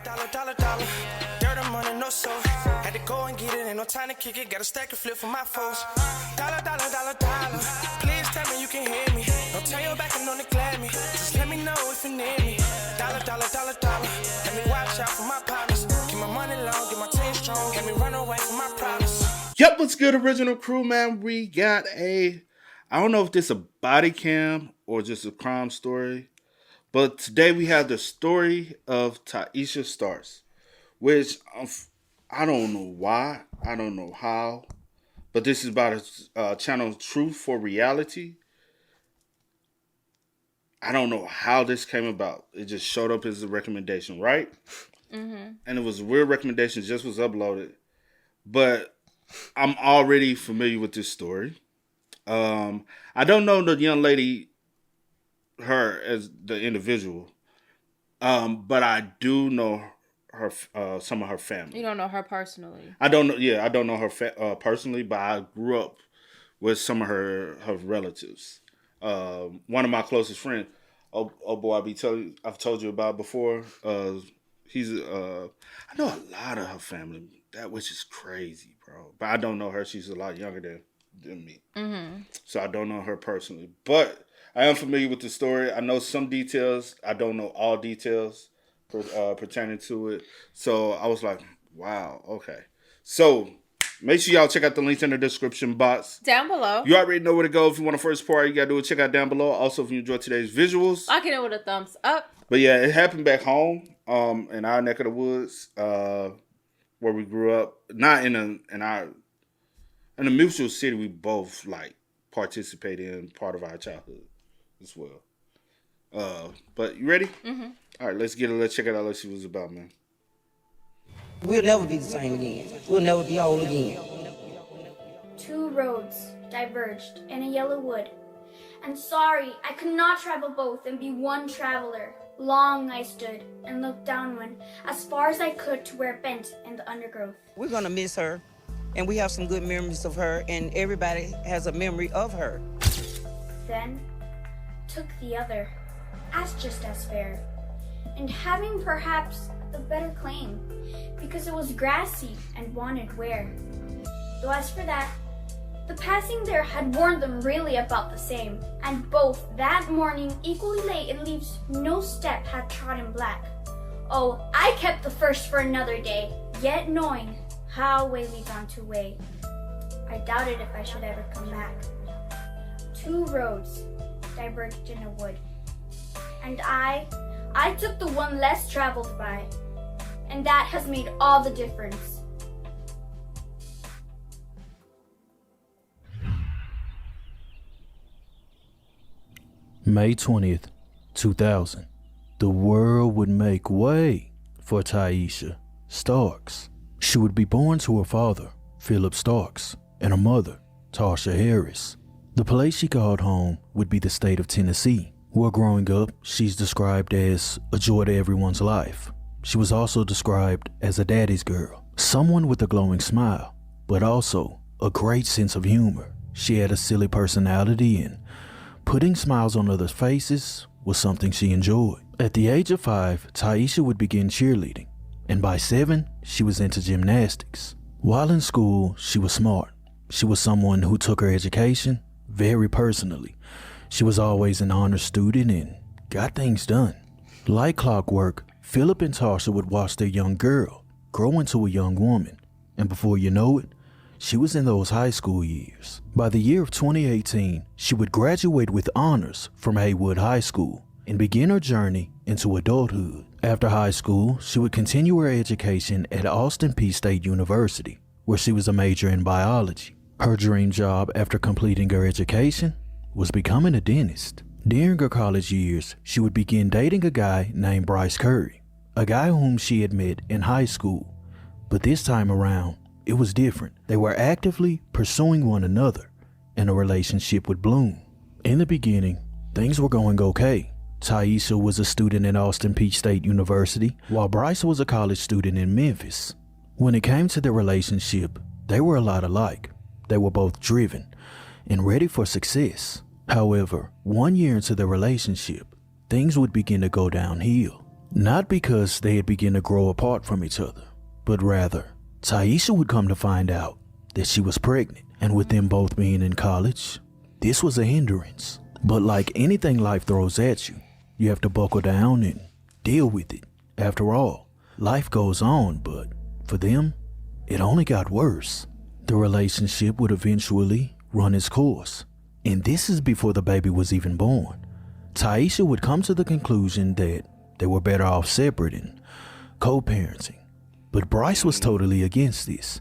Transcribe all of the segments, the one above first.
Dollar. Dirt and money, no soul. Had to go and get it, ain't no time to kick it. Got a stack of flip for my foes. Dollar. Please tell me you can hear me. Don't turn your back and don't neglect me. Just let me know if you need me. Dollar. Let me watch out for my partners. Keep my money long, get my team strong. Let me run away from my problems. Yep, what's good, original crew, man? We got I don't know if this is a body cam or just a crime story, but today we have the story of Tyeasha Starks, which I don't know why, I don't know how, but this is about a channel Truth for Reality. I don't know how this came about. It just showed up as a recommendation, right? Mm-hmm. And it was a weird recommendation, just was uploaded. But I'm already familiar with this story. I don't know the young lady, her as the individual, but I do know her, some of her family. You don't know her personally? I don't know. Yeah, I don't know her personally, but I grew up with some of her relatives. One of my closest friends, oh boy, I've told you about before. I know a lot of her family, which is crazy, bro. But I don't know her. She's a lot younger than me. Mm-hmm. So I don't know her personally. But I am familiar with the story. I know some details. I don't know all details pertaining to it. So I was like, wow, okay. So make sure y'all check out the links in the description box. Down below. You already know where to go. If you want to first part, you got to do it. Check out down below. Also, if you enjoyed today's visuals. I can do it with a thumbs up. But yeah, it happened back home in our neck of the woods where we grew up. Not in a mutual city we both like participated in part of our childhood as well. But you ready? Mm-hmm. All right, let's check it out. Let's see what it's about, man. We'll never be the same again. We'll never be whole again. Two roads diverged in a yellow wood. And sorry, I could not travel both and be one traveler. Long I stood and looked downward as far as I could to where it bent in the undergrowth. We're gonna miss her, and we have some good memories of her, and everybody has a memory of her. Then took the other, as just as fair, and having perhaps the better claim, because it was grassy and wanted wear. Though as for that, the passing there had warned them really about the same, and both that morning equally late in leaves no step had trodden black. Oh, I kept the first for another day, yet knowing how way we gone to way, I doubted if I should ever come back. Two roads diverged in a wood, and I took the one less traveled by, and that has made all the difference. May 20th, 2000. The world would make way for Tyeasha Starks. She would be born to her father, Philip Starks, and her mother, Tyeasha Harris. The place she called home would be the state of Tennessee, where growing up, she's described as a joy to everyone's life. She was also described as a daddy's girl, someone with a glowing smile, but also a great sense of humor. She had a silly personality, and putting smiles on others' faces was something she enjoyed. At the age of 5, Tyeasha would begin cheerleading, and by 7, she was into gymnastics. While in school, she was smart. She was someone who took her education very personally. She was always an honor student and got things done. Like clockwork, Philip and Tyeasha would watch their young girl grow into a young woman, and before you know it, she was in those high school years. By the year of 2018, she would graduate with honors from Haywood High School and begin her journey into adulthood. After high school, she would continue her education at Austin Peay State University, where she was a major in biology. Her dream job after completing her education was becoming a dentist. During her college years, she would begin dating a guy named Bryce Curry, a guy whom she had met in high school. But this time around, it was different. They were actively pursuing one another, and a relationship would bloom. In the beginning, things were going okay. Tyeasha was a student at Austin Peay State University, while Bryce was a college student in Memphis. When it came to their relationship, they were a lot alike. They were both driven and ready for success. However, 1 year into their relationship, things would begin to go downhill. Not because they had begun to grow apart from each other, but rather, Tyeasha would come to find out that she was pregnant, and with them both being in college, this was a hindrance. But like anything life throws at you, you have to buckle down and deal with it. After all, life goes on, but for them, it only got worse. The relationship would eventually run its course, and this is before the baby was even born. Tyeasha would come to the conclusion that they were better off separate and co-parenting. But Bryce was totally against this.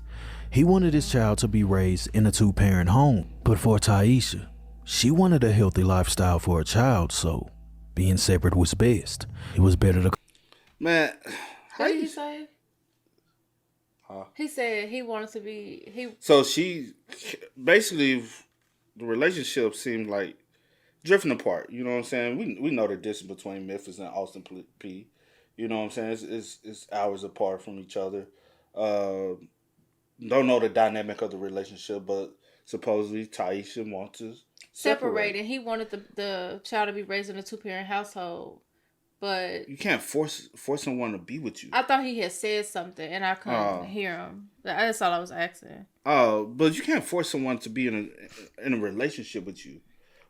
He wanted his child to be raised in a two-parent home. But for Tyeasha, she wanted a healthy lifestyle for her child, so being separate was best. It was better to... Man, What did he say? He said he wanted to be... So she, basically, the relationship seemed like drifting apart. You know what I'm saying? We know the distance between Memphis and Austin P. You know what I'm saying? It's hours apart from each other. Don't know the dynamic of the relationship, but supposedly Tyeasha wants to separate. And he wanted the child to be raised in a two-parent household. But you can't force someone to be with you. I thought he had said something, and I couldn't hear him. That's all I was asking. But you can't force someone to be in a relationship with you,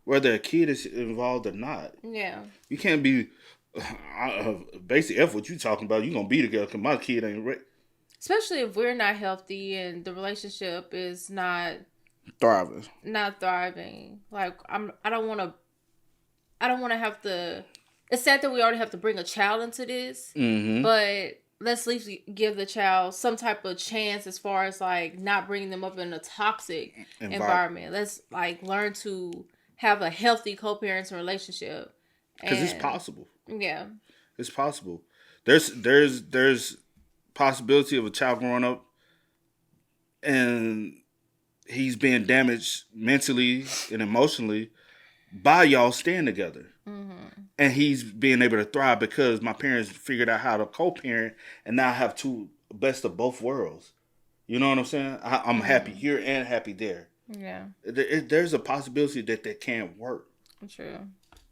whether a kid is involved or not. Yeah. You can't be basically if what you talking about. You gonna be together because my kid ain't ready. Especially if we're not healthy and the relationship is not thriving. Like I don't want to have to. It's sad that we already have to bring a child into this, but let's at least give the child some type of chance as far as like not bringing them up in a toxic environment. Let's like learn to have a healthy co-parenting relationship. Because it's possible. Yeah. It's possible. There's possibility of a child growing up and he's being damaged mentally and emotionally by y'all staying together. And he's being able to thrive because my parents figured out how to co-parent and now have two best of both worlds. You know what I'm saying? I'm happy here and happy there. Yeah. There's a possibility that can't work. True.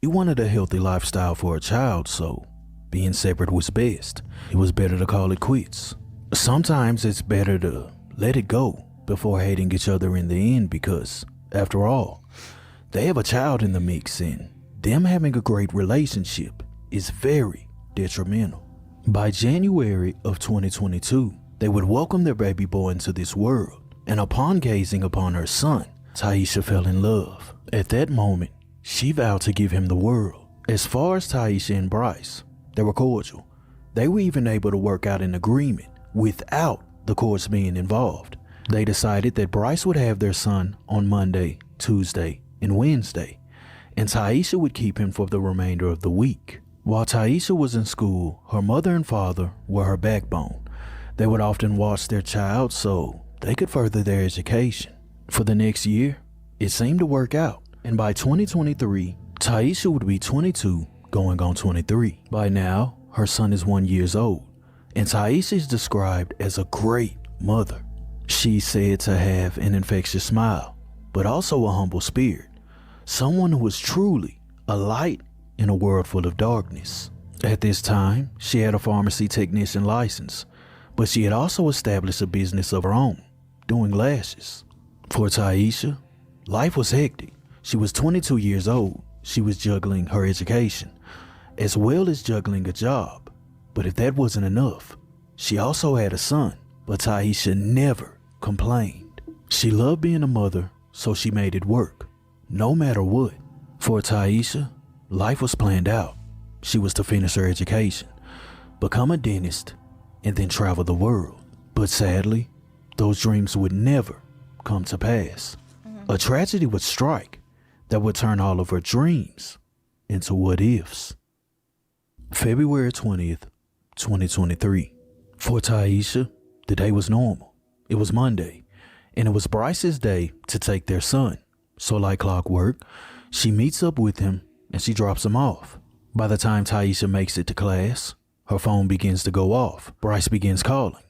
He wanted a healthy lifestyle for a child, so being separate was best. It was better to call it quits. Sometimes it's better to let it go before hating each other in the end because, after all, they have a child in the mix and them having a great relationship is very detrimental. By January of 2022, they would welcome their baby boy into this world, and upon gazing upon her son, Tyeasha fell in love. At that moment, she vowed to give him the world. As far as Tyeasha and Bryce, they were cordial. They were even able to work out an agreement without the courts being involved. They decided that Bryce would have their son on Monday, Tuesday, and Wednesday, and Tyeasha would keep him for the remainder of the week. While Tyeasha was in school, her mother and father were her backbone. They would often watch their child so they could further their education. For the next year, it seemed to work out, and by 2023, Tyeasha would be 22, going on 23. By now, her son is 1 year old, and Tyeasha is described as a great mother. She's said to have an infectious smile, but also a humble spirit. Someone who was truly a light in a world full of darkness. At this time, she had a pharmacy technician license, but she had also established a business of her own, doing lashes. For Tyeasha, life was hectic. She was 22 years old. She was juggling her education, as well as juggling a job. But if that wasn't enough, she also had a son, but Tyeasha never complained. She loved being a mother, so she made it work. No matter what. For Tyeasha, life was planned out. She was to finish her education, become a dentist, and then travel the world. But sadly, those dreams would never come to pass. A tragedy would strike that would turn all of her dreams into what ifs. February 20th, 2023. For Tyeasha, the day was normal. It was Monday, and it was Bryce's day to take their son. So like clockwork, she meets up with him and she drops him off. By the time Tyeasha makes it to class, her phone begins to go off. Bryce begins calling,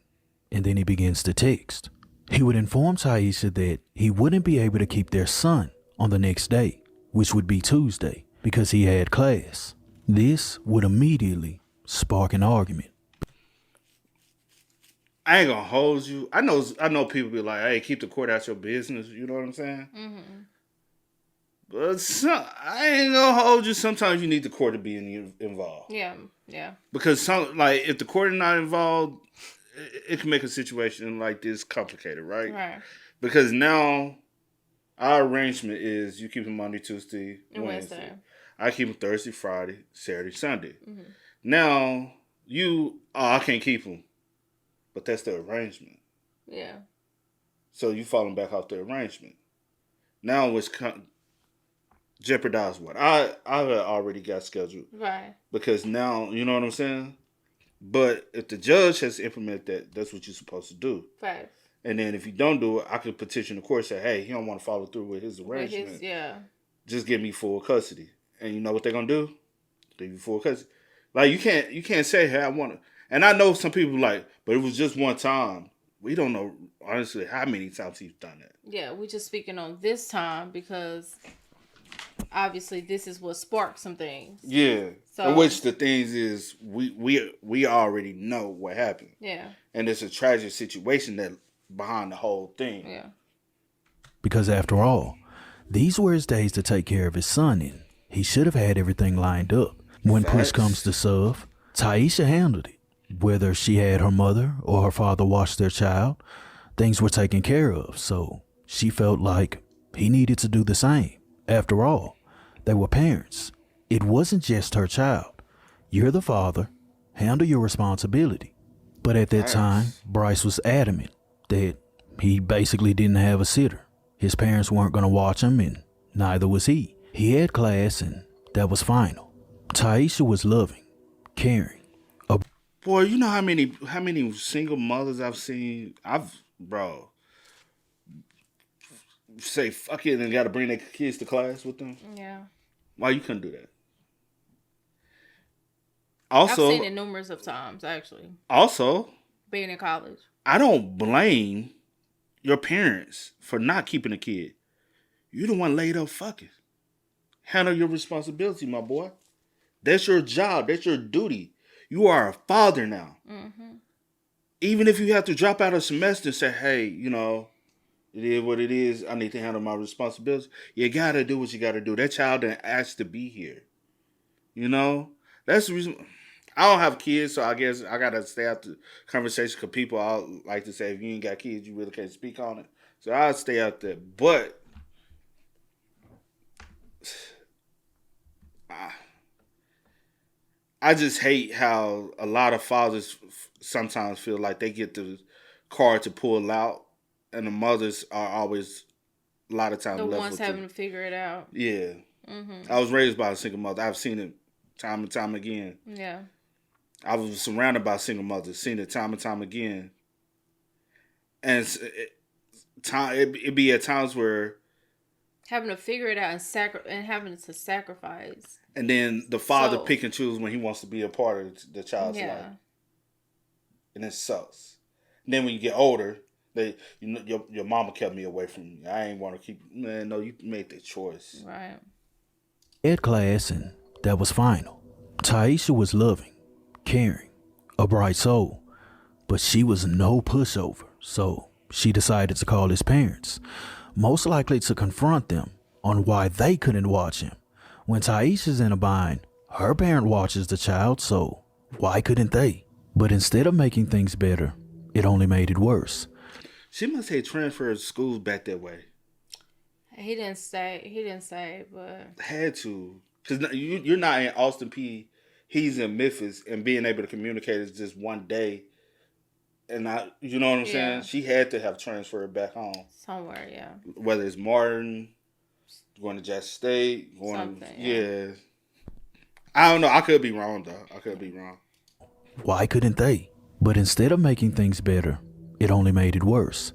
and then he begins to text. He would inform Tyeasha that he wouldn't be able to keep their son on the next day, which would be Tuesday, because he had class. This would immediately spark an argument. I ain't gonna hold you. I know people be like, hey, keep the court out your business. You know what I'm saying? Mm-hmm. But I ain't gonna hold you. Sometimes you need the court to be involved. Yeah. Because if the court is not involved, it can make a situation like this complicated, right? Right. Because now our arrangement is you keep him Monday, Tuesday, Wednesday. I keep him Thursday, Friday, Saturday, Sunday. Mm-hmm. Now I can't keep him, but that's the arrangement. Yeah. So you falling back off the arrangement. Now it's jeopardize what I had already got scheduled. Right. Because now, you know what I'm saying? But if the judge has implemented that, that's what you're supposed to do. Right. And then if you don't do it, I could petition the court and say, hey, he don't want to follow through with his arrangement. Just give me full custody. And you know what they're going to do? Give you full custody. Like, you can't say, hey, I want to. And I know some people but it was just one time. We don't know, honestly, how many times he's done that. Yeah, we're just speaking on this time because obviously this is what sparked some things. Yeah. So, which the things is, we already know what happened. Yeah. And it's a tragic situation that behind the whole thing. Yeah. Because after all, these were his days to take care of his son, and he should have had everything lined up. When push comes to shove, Tyeasha handled it. Whether she had her mother or her father watch their child, things were taken care of, so she felt like he needed to do the same. After all, they were parents. It wasn't just her child. You're the father. Handle your responsibility. But at that time, Bryce was adamant that he basically didn't have a sitter. His parents weren't going to watch him, and neither was he. He had class, and that was final. Tyeasha was loving, caring. Boy, you know how many single mothers I've seen? Bro, say fuck it and got to bring their kids to class with them. Yeah. Why you couldn't do that? Also, I've seen it numerous of times, actually. Also, being in college, I don't blame your parents for not keeping a kid. You the one laid up fucking. Handle your responsibility, my boy. That's your job. That's your duty. You are a father now. Mm-hmm. Even if you have to drop out a semester and say, hey, you know, it is what it is. I need to handle my responsibilities. You got to do what you got to do. That child didn't ask to be here. You know? That's the reason. I don't have kids, so I guess I got to stay out the conversation because people all like to say, if you ain't got kids, you really can't speak on it. So I'll stay out there. But I just hate how a lot of fathers sometimes feel like they get the card to pull out, and the mothers are always a lot of times the left ones having to figure it out. Yeah, I was raised by a single mother. I've seen it time and time again. Yeah, I was surrounded by single mothers, seen it time and time again, and it be at times where having to figure it out and having to sacrifice. And then the father pick and choose when he wants to be a part of the child's life. And it sucks. And then when you get older, your mama kept me away from you. I ain't want to keep. Man, no, you made that choice. Right. Ed class, and that was final. Tyeasha was loving, caring, a bright soul, but she was no pushover. So she decided to call his parents, most likely to confront them on why they couldn't watch him. When Tyeasha's in a bind, her parent watches the child, so why couldn't they? But instead of making things better, it only made it worse. She must have transferred schools back that way. He didn't say, but had to, because you're not in Austin P. He's in Memphis, and being able to communicate is just one day. And you know what I'm saying? She had to have transferred back home somewhere. Yeah. Whether it's Martin, going to Jackson State, yeah. I don't know. I could be wrong though. I could be wrong. Why couldn't they? But instead of making things better, it only made it worse.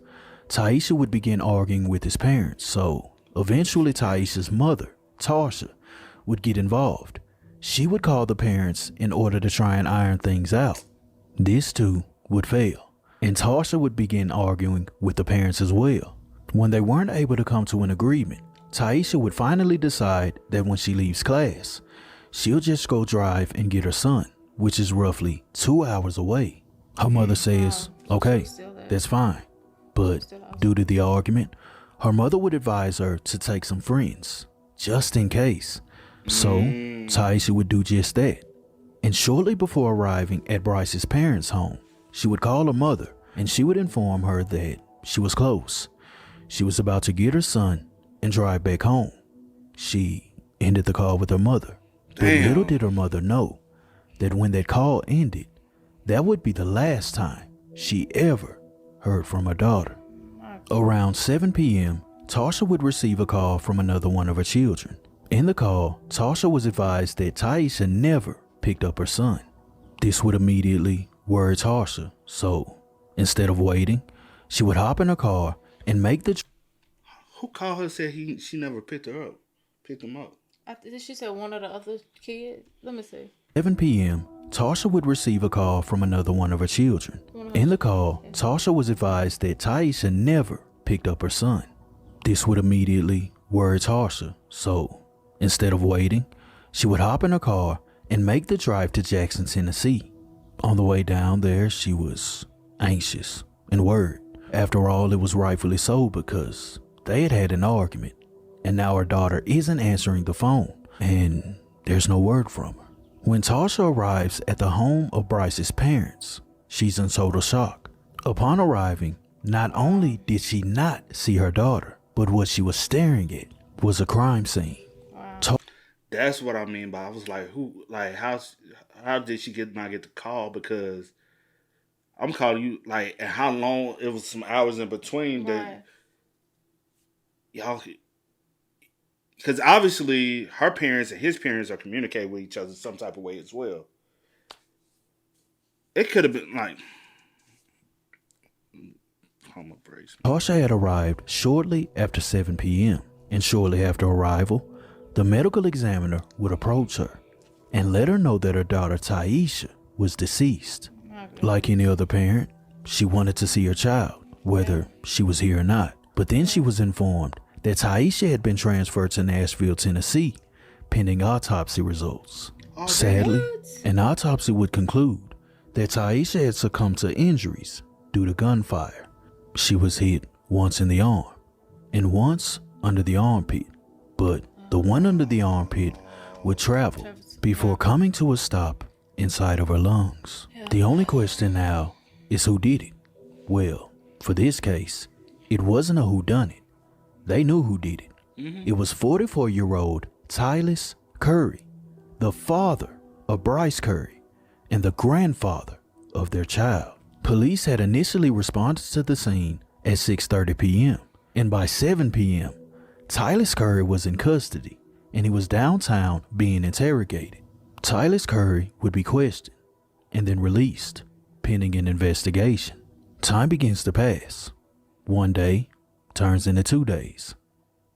Tyeasha would begin arguing with his parents, so eventually Tyeasha's mother, Tyeasha, would get involved. She would call the parents in order to try and iron things out. This too would fail, and Tyeasha would begin arguing with the parents as well. When they weren't able to come to an agreement, Tyeasha would finally decide that when she leaves class, she'll just go drive and get her son. which is roughly 2 hours away. Her mother says, okay, that's fine. But due to the argument, her mother would advise her to take some friends, just in case. So Tyeasha would do just that. And shortly before arriving at Bryce's parents' home, she would call her mother and she would inform her that she was close. She was about to get her son and drive back home. She ended the call with her mother. But little did her mother know that when that call ended, that would be the last time she ever heard from her daughter. Around 7 p.m., Tyeasha would receive a call from another one of her children. In the call, Tyeasha was advised that Tyeasha never picked up her son. This would immediately worry Tyeasha, so instead of waiting, she would hop in her car and make the... Who called her and said she never picked him up? Did she say one of the other kids? Let me see. 7 p.m., Tyeasha would receive a call from another one of her children. In the call, Tyeasha was advised that Tyeasha never picked up her son. This would immediately worry Tyeasha, so instead of waiting, she would hop in her car and make the drive to Jackson, Tennessee. On the way down there, she was anxious and worried. After all, it was rightfully so because they had an argument, and now her daughter isn't answering the phone, and there's no word from her. When Tyeasha arrives at the home of Bryce's parents, she's in total shock. Upon arriving, not only did she not see her daughter, but what she was staring at was a crime scene. That's what I mean by I was like, how did she not get the call? Because I'm calling you and how long? It was some hours in between that y'all. Because obviously her parents and his parents are communicating with each other some type of way as well. It could have been Tyeasha had arrived shortly after 7 p.m. and shortly after arrival, the medical examiner would approach her and let her know that her daughter Tyeasha was deceased. Like any other parent, she wanted to see her child, whether she was here or not. But then she was informed that Tyeasha had been transferred to Nashville, Tennessee, pending autopsy results. Sadly, an autopsy would conclude that Tyeasha had succumbed to injuries due to gunfire. She was hit once in the arm and once under the armpit, but the one under the armpit would travel before coming to a stop inside of her lungs. The only question now is who did it? Well, for this case, it wasn't a whodunit. They knew who did it. It was 44-year-old Tyeasha Curry, the father of Bryce Curry and the grandfather of their child. Police had initially responded to the scene at 6:30 p.m. and by 7 p.m., Tyeasha Curry was in custody and he was downtown being interrogated. Tyeasha Curry would be questioned and then released, pending an investigation. Time begins to pass. 1 day turns into 2 days,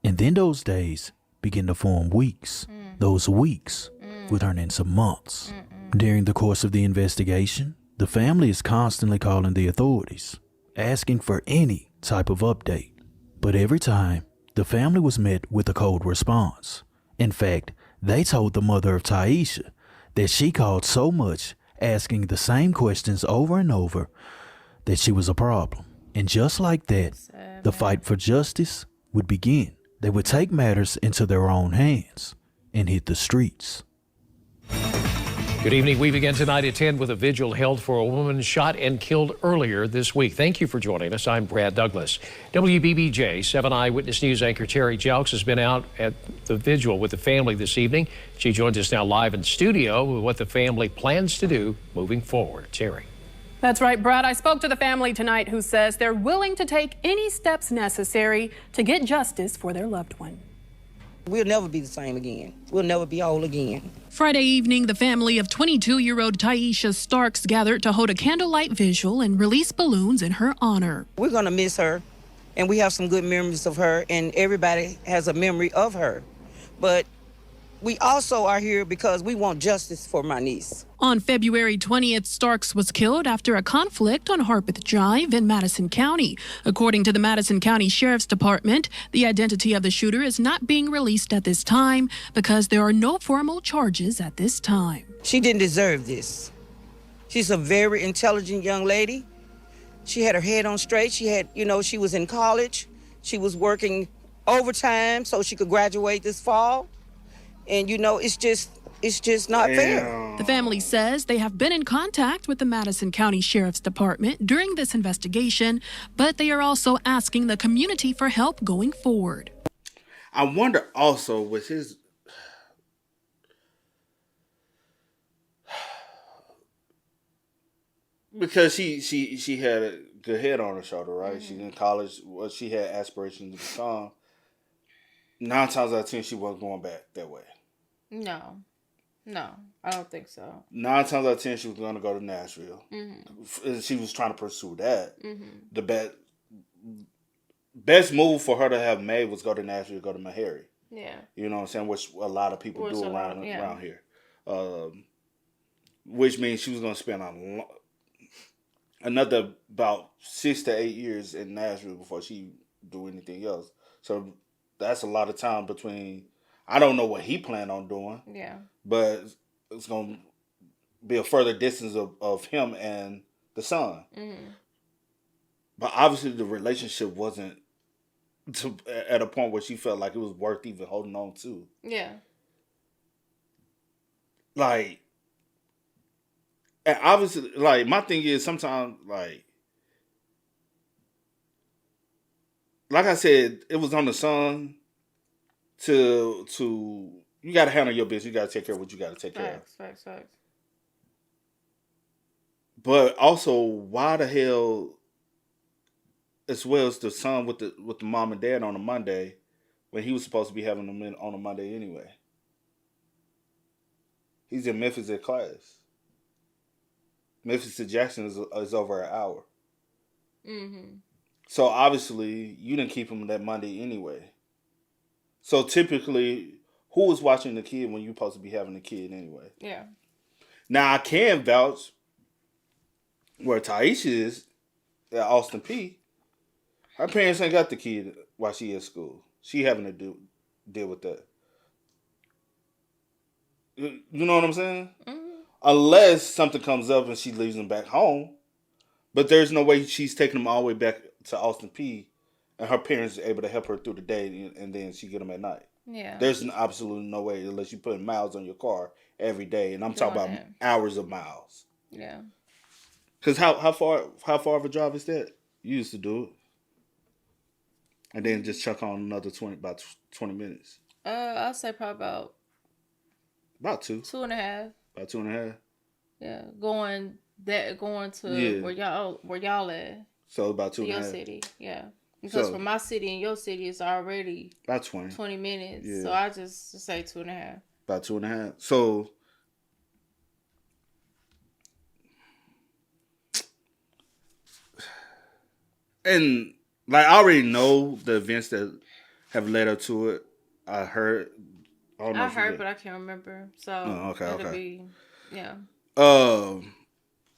and then those days begin to form weeks. Those weeks would turn into months. During the course of the investigation, the family is constantly calling the authorities, asking for any type of update. But every time, the family was met with a cold response. In fact, they told the mother of Tyeasha that she called so much, asking the same questions over and over, that she was a problem. And just like that, the fight for justice would begin. They would take matters into their own hands and hit the streets. Good evening. We begin tonight at 10 with a vigil held for a woman shot and killed earlier this week. Thank you for joining us. I'm Brad Douglas. WBBJ 7 Eyewitness News anchor Terry Jelks has been out at the vigil with the family this evening. She joins us now live in studio with what the family plans to do moving forward. Terry. That's right, Brad. I spoke to the family tonight who says they're willing to take any steps necessary to get justice for their loved one. We'll never be the same again. We'll never be whole again. Friday evening, the family of 22-year-old Tyeasha Starks gathered to hold a candlelight vigil and release balloons in her honor. We're going to miss her, and we have some good memories of her, and everybody has a memory of her. But We also are here because we want justice for my niece. On February 20th, Starks was killed after a conflict on Harpeth Drive in Madison County. According to the Madison County Sheriff's Department, the identity of the shooter is not being released at this time because there are no formal charges at this time. She didn't deserve this. She's a very intelligent young lady. She had her head on straight. She had, she was in college. She was working overtime so she could graduate this fall. And, it's just not fair. The family says they have been in contact with the Madison County Sheriff's Department during this investigation, but they are also asking the community for help going forward. I wonder also with his... Because she had a good head on her shoulder, right? Mm-hmm. She's in college. Well, she had aspirations to become. 9 times out of 10, she wasn't going back that way. No, I don't think so. 9 times out of 10, she was going to go to Nashville. Mm-hmm. She was trying to pursue that. Mm-hmm. The best move for her to have made was go to Nashville, go to Meharry. Yeah. You know what I'm saying? Which a lot of people do around here. Which means she was going to spend another about 6 to 8 years in Nashville before she do anything else. So that's a lot of time between. I don't know what he planned on doing. Yeah. But it's going to be a further distance of him and the son. Mm-hmm. But obviously the relationship wasn't at a point where she felt like it was worth even holding on to. Yeah. Like, and obviously, like, my thing is sometimes, like I said, it was on the son to you got to handle your business. You got to take care of what you got to take care of. Facts. But also, why the hell, as well as the son with the mom and dad on a Monday, when he was supposed to be having them on a Monday anyway? He's in Memphis at class. Memphis to Jackson is over an hour. Mm-hmm. So obviously, you didn't keep him that Monday anyway. So typically, who was watching the kid when you're supposed to be having the kid anyway? Yeah. Now, I can vouch where Tyeasha is at Austin P. Her parents ain't got the kid while she at school. She having to deal with that. You know what I'm saying? Mm-hmm. Unless something comes up and she leaves them back home. But there's no way she's taking them all the way back to Austin P and her parents are able to help her through the day and then she get them at night. Yeah. There's absolutely no way unless you put miles on your car every day. And I'm talking about hours of miles. Yeah. Because how far of a drive is that? You used to do it. And then just chuck on another 20 minutes. I'll say probably about 2. 2.5. About 2.5. Yeah, going to where y'all at. So about 2.5. Your city, yeah. Because from my city and your city is already about 20 minutes. Yeah. So I just say 2.5. About 2.5. So and like I already know the events that have led up to it. I heard, but I can't remember. So okay. Yeah.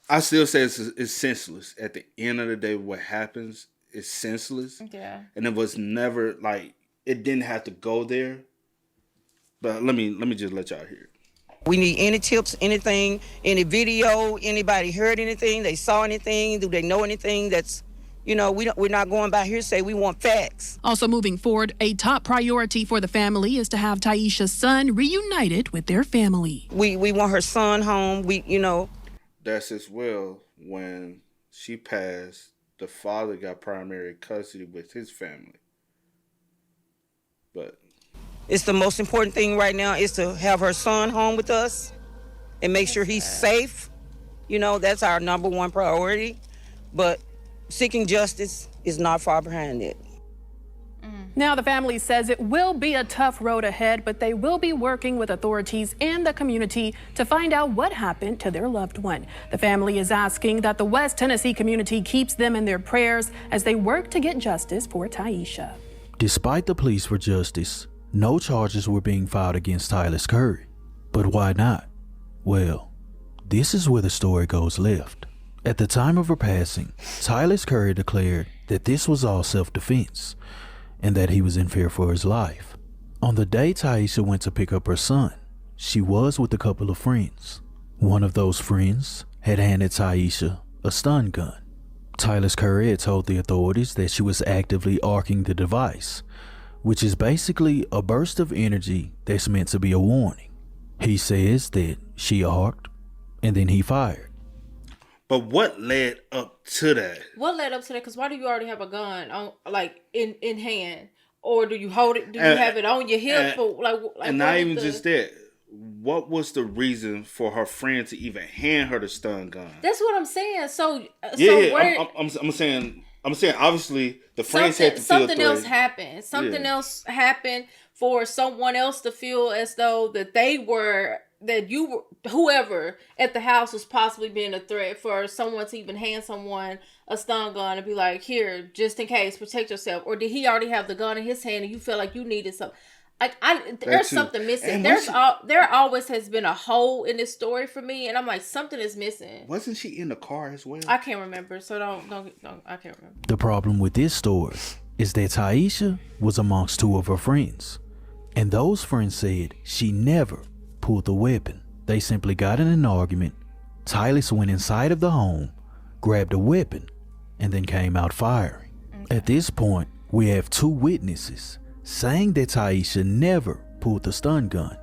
I still say it's senseless. At the end of the day, what happens is senseless. Yeah. And it was never like it didn't have to go there. But let me just let y'all hear it. We need any tips, anything, any video, anybody heard anything, they saw anything, do they know anything that's, we're not going by hearsay, we want facts. Also moving forward, a top priority for the family is to have Tyeasha's son reunited with their family. We want her son home, That's as well when she passed, the father got primary custody with his family. But it's the most important thing right now is to have her son home with us and make sure he's safe. That's our number one priority. But seeking justice is not far behind it. Now the family says it will be a tough road ahead, but they will be working with authorities and the community to find out what happened to their loved one. The family is asking that the West Tennessee community keeps them in their prayers as they work to get justice for Tyeasha. Despite the pleas for justice, no charges were being filed against Tyeasha Curry. But why not? Well, this is where the story goes left. At the time of her passing, Tyeasha Curry declared that this was all self-defense and that he was in fear for his life. On the day Tyeasha went to pick up her son, she was with a couple of friends. One of those friends had handed Tyeasha a stun gun. Tyeasha Curry had told the authorities that she was actively arcing the device, which is basically a burst of energy that's meant to be a warning. He says that she arced and then he fired. But what led up to that? What led up to that? Because why do you already have a gun on, like in hand, or do you hold it? Do you have it on your hip? And not even just that. What was the reason for her friend to even hand her the stun gun? That's what I'm saying. So I'm saying obviously the friends had to feel something else happened. Something else happened for someone else to feel as though that you were, whoever at the house was possibly being a threat, for someone to even hand someone a stun gun and be like, here, just in case, protect yourself. Or did he already have the gun in his hand and you felt like you needed something? Like, there's something missing. There always has been a hole in this story for me, and I'm like, something is missing. Wasn't she in the car as well? I can't remember, so don't I can't remember. The problem with this story is that Tyeasha was amongst two of her friends, and those friends said she never pulled the weapon. They simply got in an argument. Tyeasha went inside of the home, grabbed a weapon, and then came out firing. Okay. At this point, we have two witnesses saying that Tyeasha never pulled the stun gun,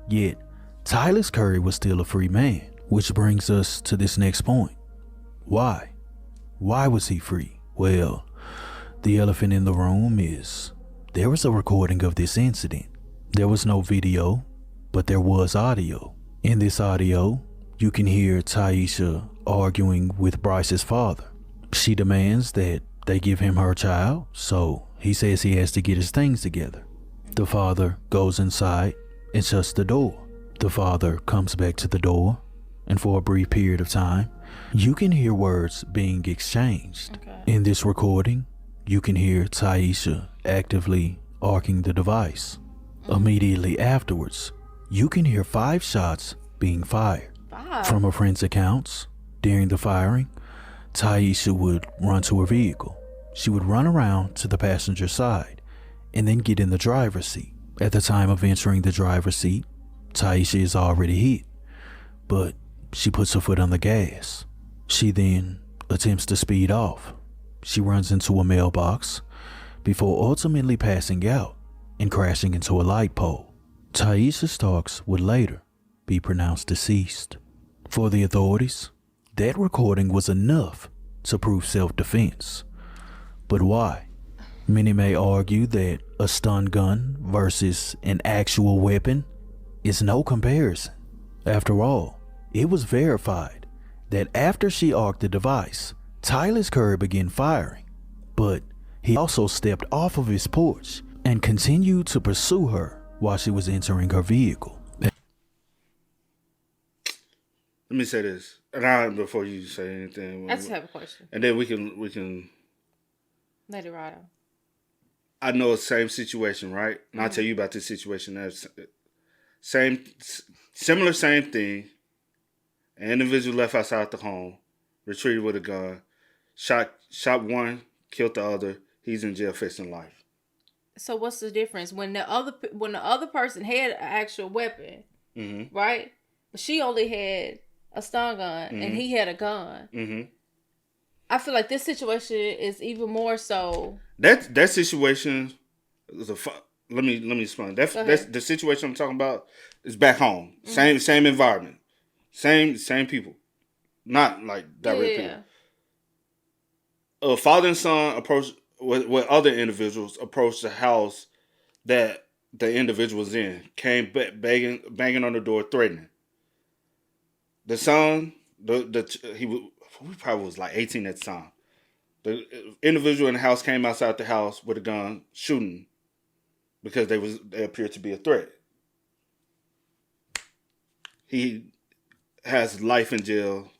yet Tyeasha Curry was still a free man, which brings us to this next point. Why? Why was he free? Well, the elephant in the room is there was a recording of this incident. There was no video, but there was audio. In this audio, you can hear Tyeasha arguing with Bryce's father. She demands that they give him her child, so he says he has to get his things together. The father goes inside and shuts the door. The father comes back to the door, and for a brief period of time, you can hear words being exchanged. Okay. In this recording, you can hear Tyeasha actively arcing the device. Immediately afterwards, you can hear 5 shots being fired. Wow. From her friend's accounts, during the firing, Tyeasha would run to her vehicle. She would run around to the passenger side and then get in the driver's seat. At the time of entering the driver's seat, Tyeasha is already hit, but she puts her foot on the gas. She then attempts to speed off. She runs into a mailbox before ultimately passing out and crashing into a light pole. Tyeasha Starks would later be pronounced deceased. For the authorities, that recording was enough to prove self-defense. But why? Many may argue that a stun gun versus an actual weapon is no comparison. After all, it was verified that after she arced the device, Tyeasha Curry began firing, but he also stepped off of his porch and continued to pursue her while she was entering her vehicle. Let me say this, and before you say anything, I just have a question, and then we can let it ride on. I know the same situation, right? And I'll tell you about this situation. That's similar thing. An individual left outside the home, retreated with a gun, shot one, killed the other. He's in jail facing life. So what's the difference when the other person had an actual weapon, right? But she only had a stun gun and he had a gun. Mm-hmm. I feel like this situation is even more so. That situation is let me explain. That's the situation I'm talking about is back home. Mm-hmm. Same environment. Same people. Not like direct people. A father and son approached with other individuals approached the house that the individual was in, came banging on the door, threatening. The son, he probably was like 18 at the time. The individual in the house came outside the house with a gun, shooting because they appeared to be a threat. He has life in jail.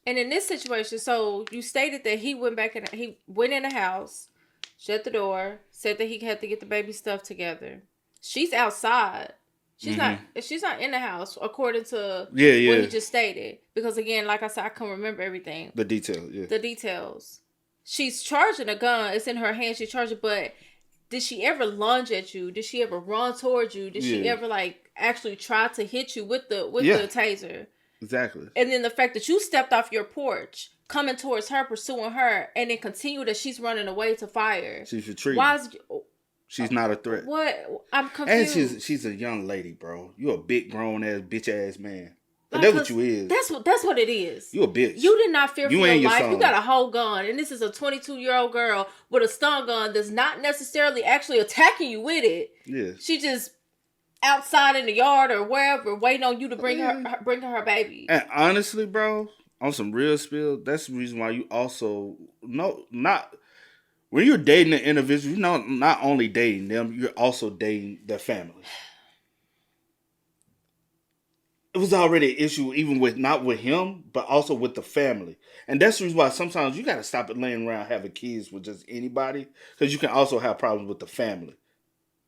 And in this situation, so you stated that he went in the house shut the door, said that he had to get the baby stuff together. She's outside. She's not in the house, according to what he just stated. Because again, like I said, I can't remember everything. The details. She's charging a gun. It's in her hand. She's charging, but did she ever lunge at you? Did she ever run towards you? Did she ever actually try to hit you with the taser? Exactly. And then the fact that you stepped off your porch, coming towards her, pursuing her, and then continue that she's running away to fire. She's retreating. Why is she's not a threat? What? I'm confused. And she's a young lady, bro. You a big grown ass bitch ass man. But that's what you is. That's what it is. You a bitch. You did not fear for your life. Son. You got a whole gun, and this is a 22-year-old girl with a stun gun that's not necessarily actually attacking you with it. Yeah. She just outside in the yard or wherever, waiting on you to bring her baby. And honestly, bro, on some real spill, that's the reason why you also when you're dating an individual, you're not only dating them, you're also dating their family. It was already an issue, even with not with him, but also with the family. And that's the reason why sometimes you got to stop it laying around having kids with just anybody, because you can also have problems with the family.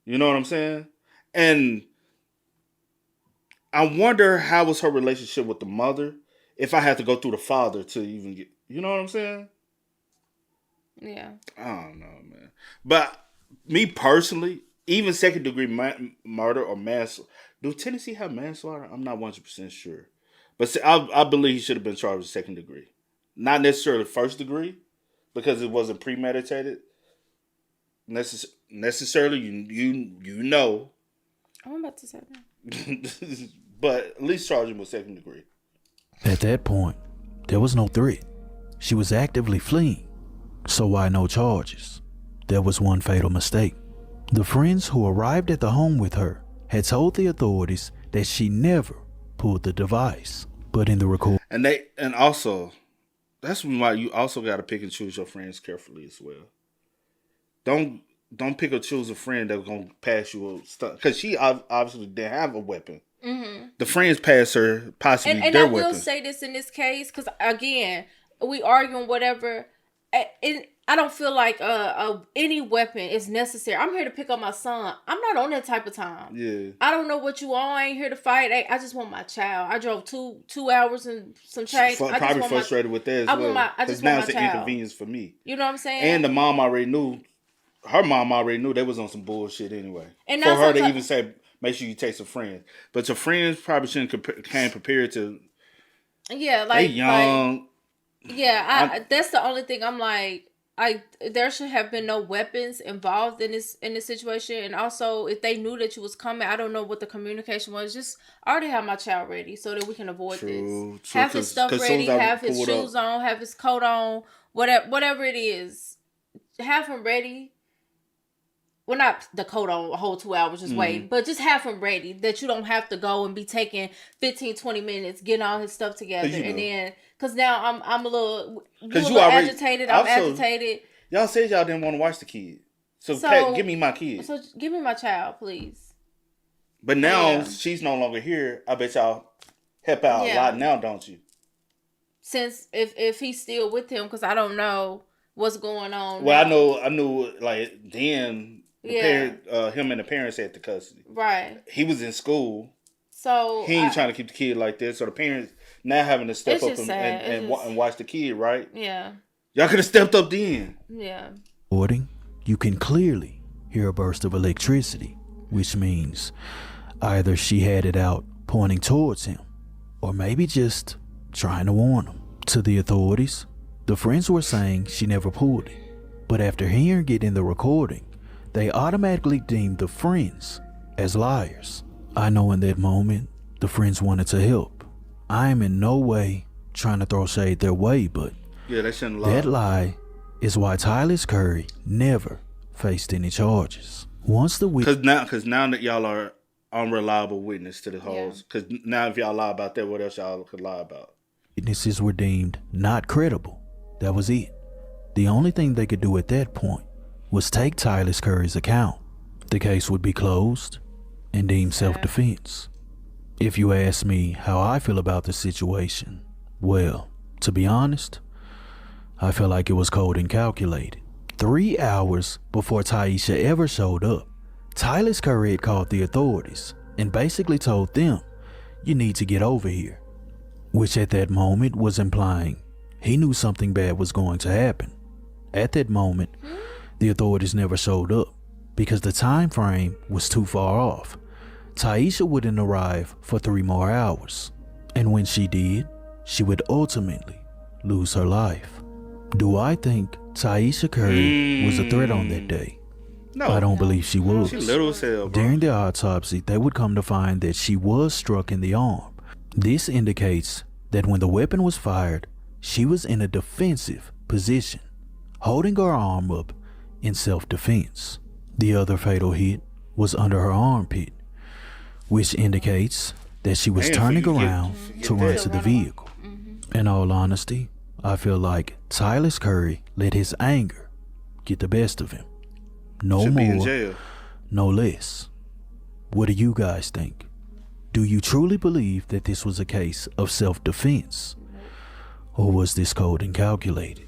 You know what I'm saying? And I wonder how was her relationship with the mother if I had to go through the father to even get, you know what I'm saying? Yeah. I don't know, man. But me personally, even second degree murder or manslaughter, do Tennessee have manslaughter? I'm not 100% sure. But I believe he should have been charged with second degree. Not necessarily first degree, because it wasn't premeditated. Necessarily, you know. I'm about to say that. But at least charge him with second degree. At that point, there was no threat. She was actively fleeing. So why no charges? There was one fatal mistake. The friends who arrived at the home with her had told the authorities that she never pulled the device. But in the record, and also, that's why you also got to pick and choose your friends carefully as well. Don't pick or choose a friend that's gonna pass you a stuff, because she obviously didn't have a weapon. Mm-hmm. The friends passed her possibly and their I will weapon. say this in this case, because again, we arguing whatever. And I don't feel like any weapon is necessary. I'm here to pick up my son. I'm not on that type of time. Yeah. I don't know what you are. I ain't here to fight. I just want my child. I drove two hours and some change. Probably frustrated with that as well. I just want my it's an child. inconvenience for me. You know what I'm saying? And the mom already knew. Her mom already knew they was on some bullshit anyway. And for her to even say, make sure you take some friends. But your friends probably shouldn't came prepared to. Yeah, like they young. Yeah, that's the only thing I'm like. There should have been no weapons involved in this situation, and also if they knew that you was coming, I don't know what the communication was. Just I already have my child ready so that we can avoid this. True, have his stuff ready, have his shoes on, have his coat on, whatever it is, have him ready. Well, not the coat on a whole 2 hours, just wait. But just have him ready that you don't have to go and be taking 15, 20 minutes getting all his stuff together. And then, because now I'm a little, agitated. I'm agitated. Y'all said y'all didn't want to watch the kid. So give me my kid. So give me my child, please. But now she's no longer here. I bet y'all help out a lot now, don't you? Since if he's still with him, because I don't know what's going on. Well, now. I knew like then. Him and the parents had the custody. Right. He was in school. So he ain't trying to keep the kid like this. So the parents now having to step up and watch the kid, right? Yeah. Y'all could have stepped up then. Yeah. You can clearly hear a burst of electricity, which means either she had it out pointing towards him, or maybe just trying to warn him. To the authorities, the friends were saying she never pulled it. But after hearing it in the recording, they automatically deemed the friends as liars. I know in that moment, the friends wanted to help. I am in no way trying to throw shade their way, but they shouldn't lie. That lie is why Tyeasha Curry never faced any charges. Once the because now that y'all are unreliable witness to the hoes, because now if y'all lie about that, what else y'all could lie about? Witnesses were deemed not credible. That was it. The only thing they could do at that point was take Tyeasha Curry's account. The case would be closed and deemed self-defense. If you ask me how I feel about the situation, well, to be honest, I feel like it was cold and calculated. 3 hours before Tyeasha ever showed up, Tyeasha Curry had called the authorities and basically told them, "You need to get over here," which at that moment was implying he knew something bad was going to happen. At that moment, the authorities never showed up because the time frame was too far off. Tyeasha wouldn't arrive for 3 more hours, and when she did, she would ultimately lose her life. Do I think Tyeasha Curry was a threat on that day? No. I don't believe she was. She little as hell, bro. During the autopsy, they would come to find that she was struck in the arm. This indicates that when the weapon was fired, she was in a defensive position, holding her arm up in self-defense. The other fatal hit was under her armpit, which indicates that she was turning around to run to the vehicle. In all honesty, I feel like Tyeasha Curry let his anger get the best of him. No Should be in more, jail. no less. What do you guys think? Do you truly believe that this was a case of self-defense? Or was this cold and calculated?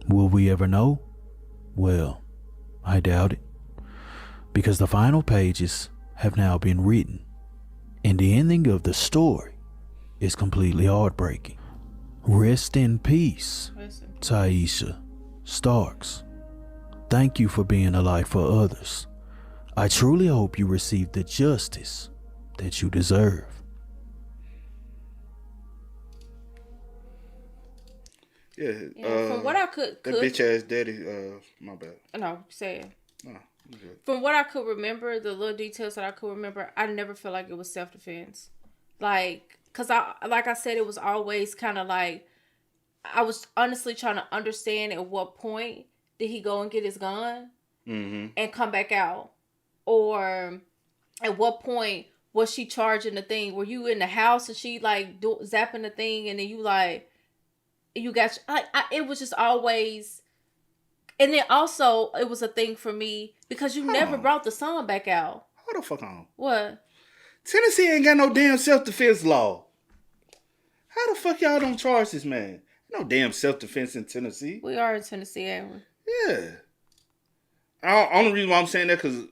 Will we ever know? Well, I doubt it. Because the final pages have now been written, and the ending of the story is completely heartbreaking. Rest in peace, Tyeasha Starks. Thank you for being a light for others. I truly hope you receive the justice that you deserve. Yeah, from what I could that bitch ass daddy, my bad. No, saying. No, I'm good. From what I could remember, the little details that I could remember, I never felt like it was self-defense. Like, cause like I said, it was always kind of like, I was honestly trying to understand at what point did he go and get his gun and come back out, or at what point was she charging the thing? Were you in the house and she like zapping the thing, and then you like, you got it was just always. And then also it was a thing for me because you never brought the son back out. Hold the fuck on. What? Tennessee ain't got no damn self-defense law. How the fuck y'all don't charge this man? No damn self-defense in Tennessee. We are in Tennessee, ain't we? Yeah. Only reason why I'm saying that because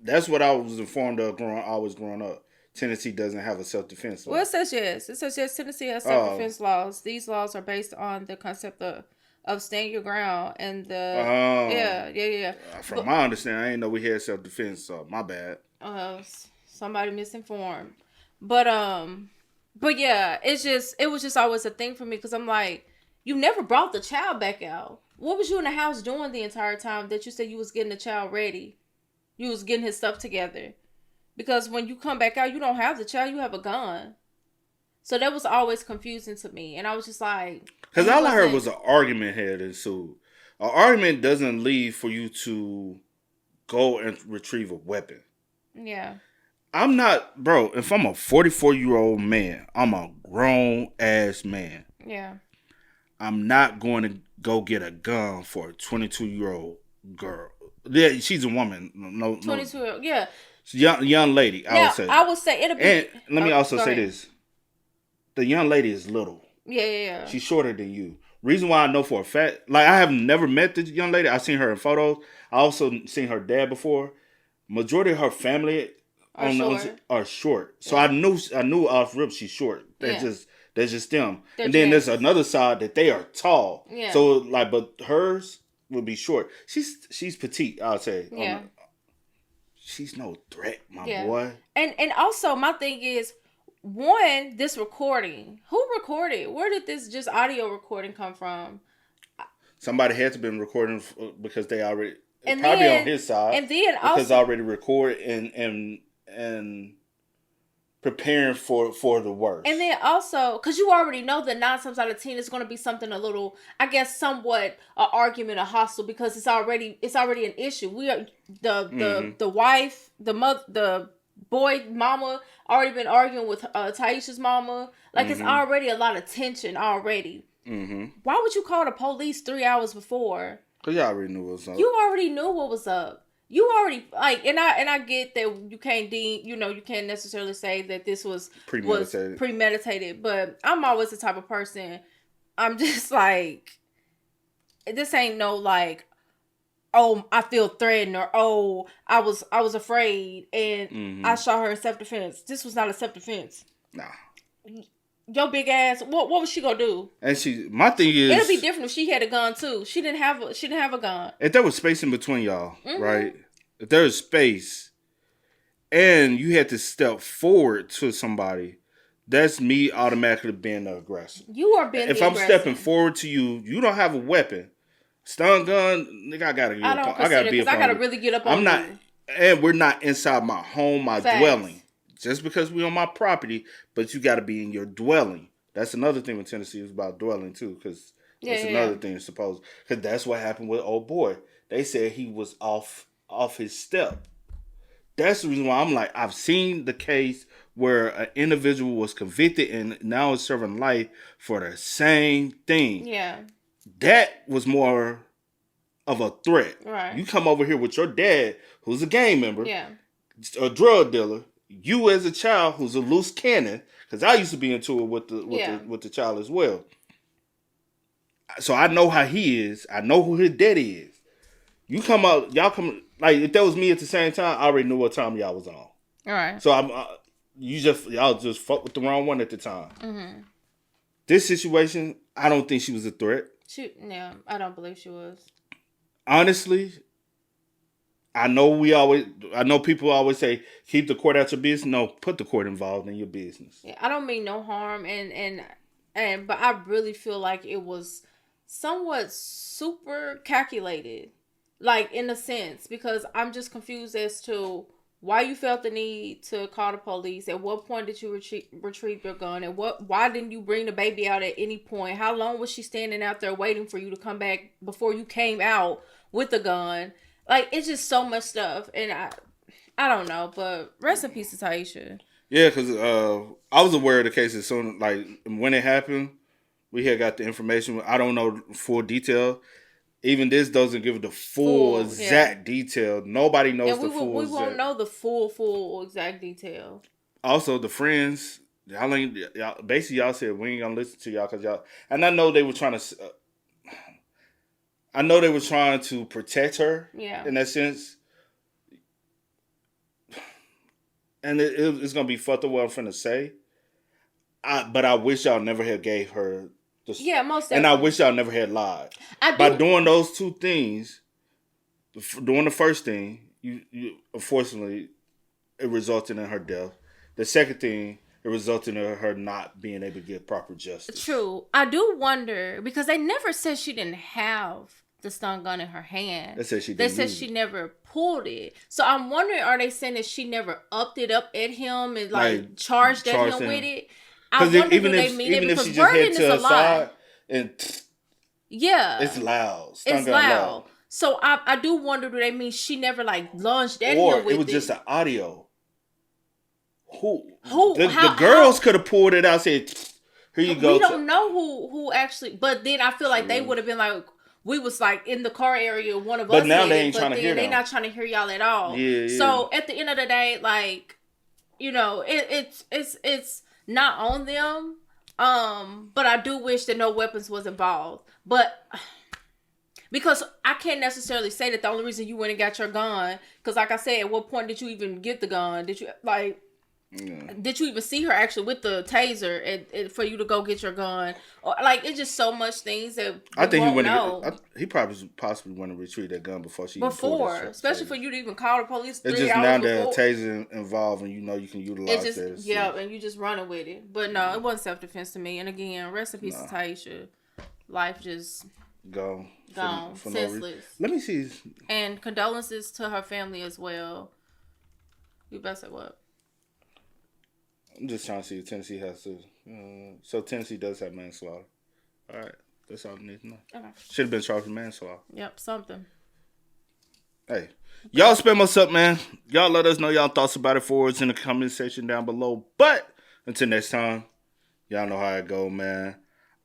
that's what I was informed of growing up. Tennessee doesn't have a self-defense law. Well, it says yes. It says yes. Tennessee has self-defense laws. These laws are based on the concept of stand your ground and the yeah. From my understanding, I didn't know we had self-defense, so my bad. Somebody misinformed. But yeah, it was just always a thing for me because I'm like, you never brought the child back out. What was you in the house doing the entire time that you said you was getting the child ready? You was getting his stuff together. Because when you come back out, you don't have the child, you have a gun. So that was always confusing to me. And I was just like... Because all I heard was an argument had ensued. An argument doesn't lead for you to go and retrieve a weapon. Yeah. I'm not... Bro, if I'm a 44-year-old man, I'm a grown-ass man. Yeah. I'm not going to go get a gun for a 22-year-old girl. Yeah, she's a woman. No, 22-year-old, yeah. Young lady, I would say. I would say it'll be... And let me also say ahead. this. The young lady is little. Yeah. She's shorter than you. Reason why I know for a fact, like I have never met the young lady. I've seen her in photos. I also seen her dad before. Majority of her family are short. So yeah. I knew off rip she's short. That's just them. And then there's another side that they are tall. Yeah. So like, but hers will be short. She's petite, I'll say. Yeah. She's no threat, my boy. And also my thing is, one, this recording. Who recorded? Where did this just audio recording come from? Somebody had to been recording because they already and probably then, on his side. And then because also already recorded and preparing for the worst. And then also, because you already know that 9 times out of 10 it's going to be something a little, I guess, somewhat an argument, a hostage, because it's already an issue. We are the wife, the mother, the boy mama already been arguing with Tyeasha's mama. Like it's already a lot of tension already. Why would you call the police 3 hours before? Because you already knew what was up. You already knew what was up. You already and I get that you can't you can't necessarily say that this was premeditated, but I'm always the type of person, I'm just like, this ain't no like, oh, I feel threatened, or oh, I was afraid, and I shot her in self-defense. This was not a self-defense. Nah. Your big ass. What was she gonna do? And my thing is, it'll be different if she had a gun too. She didn't have a gun. If there was space in between y'all, right? If there was space, and you had to step forward to somebody, that's me automatically being the aggressor. You are being. If I'm stepping forward to you, you don't have a weapon, stun gun, nigga. I gotta be. I gotta really get up on. I'm not, and we're not inside my home, my Facts. dwelling. Just because we on my property, but you got to be in your dwelling. That's another thing with Tennessee is about dwelling too, because that's another thing supposed. Because that's what happened with old boy. They said he was off his step. That's the reason why I'm like, I've seen the case where an individual was convicted and now is serving life for the same thing. Yeah. That was more of a threat. Right. You come over here with your dad, who's a gang member, a drug dealer. You as a child who's a loose cannon, because I used to be into it with the child as well. So I know how he is. I know who his daddy is. You come out, y'all come like if that was me at the same time, I already knew what time y'all was on. All right. So y'all just fucked with the wrong one at the time. Mm-hmm. This situation, I don't think she was a threat. I don't believe she was. Honestly. I know people always say, keep the court out your business. No, put the court involved in your business. Yeah, I don't mean no harm, but I really feel like it was somewhat super calculated, like in a sense, because I'm just confused as to why you felt the need to call the police. At what point did you retrieve your gun? And why didn't you bring the baby out at any point? How long was she standing out there waiting for you to come back before you came out with the gun? Like, it's just so much stuff, and I don't know, but rest in peace to Tyeasha. Yeah, because I was aware of the case as soon, like, when it happened, we had got the information. I don't know full detail. Even this doesn't give the full exact detail. Nobody knows the full we won't know the full exact detail. Also, the friends, basically y'all said, we ain't gonna listen to y'all because y'all, and I know they were trying to, protect her in that sense. And it's going to be fucked up what I'm finna say. But I wish y'all never had gave her the... Yeah, most definitely. And I wish y'all never had lied. By doing those two things, doing the first thing, you unfortunately, it resulted in her death. The second thing, it resulted in her not being able to get proper justice. True. I do wonder, because they never said she didn't have the stun gun in her hand. They said she never pulled it. So I'm wondering, are they saying that she never upped it up at him and like charged at him with it? I wonder even if she just head to her side and it's loud. It's loud. So I do wonder, do they mean she never like lunged at him with it? Or it was just an audio. The girls could have pulled it out and said, here you go. We don't know who actually, but then I feel like they would have been like, we was like in the car area, one of us. But now they ain't trying to hear them. They're not trying to hear y'all at all. Yeah. So at the end of the day, like, you know, it's not on them. But I do wish that no weapons was involved. But because I can't necessarily say that the only reason you went and got your gun, because like I said, at what point did you even get the gun? Did you like? Yeah. Did you even see her actually with the taser and for you to go get your gun? Or like, it's just so much things that I think he went. He possibly want to retrieve that gun before especially for you to even call the police. It's just now that taser involved, and you know you can utilize that. Yeah, and you just running with it. But no, it wasn't self defense to me. And again, rest in peace to Tyeasha. Life just gone, senseless. Let me see. And condolences to her family as well. You best say what? I'm just trying to see if Tennessee has to. So Tennessee does have manslaughter. All right. That's all I need to know. Okay. Should have been charged with manslaughter. Yep, something. Hey. Y'all spam us up, man. Y'all let us know y'all thoughts about it for us in the comment section down below. But until next time, y'all know how it go, man.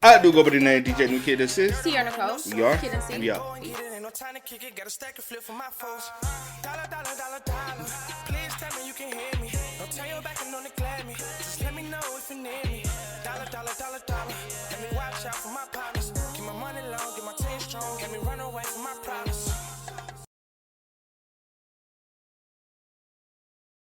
I do go by the name DJ New Kid Assist. Sierra Nicole. We are. Kid and C. We are. No time to kick it, got a stack of flip for my foes. Dollar. Please tell me you can hear me. Don't turn your back and don't neglect me. Just let me know if you need me. Dollar. Let me watch out for my partner.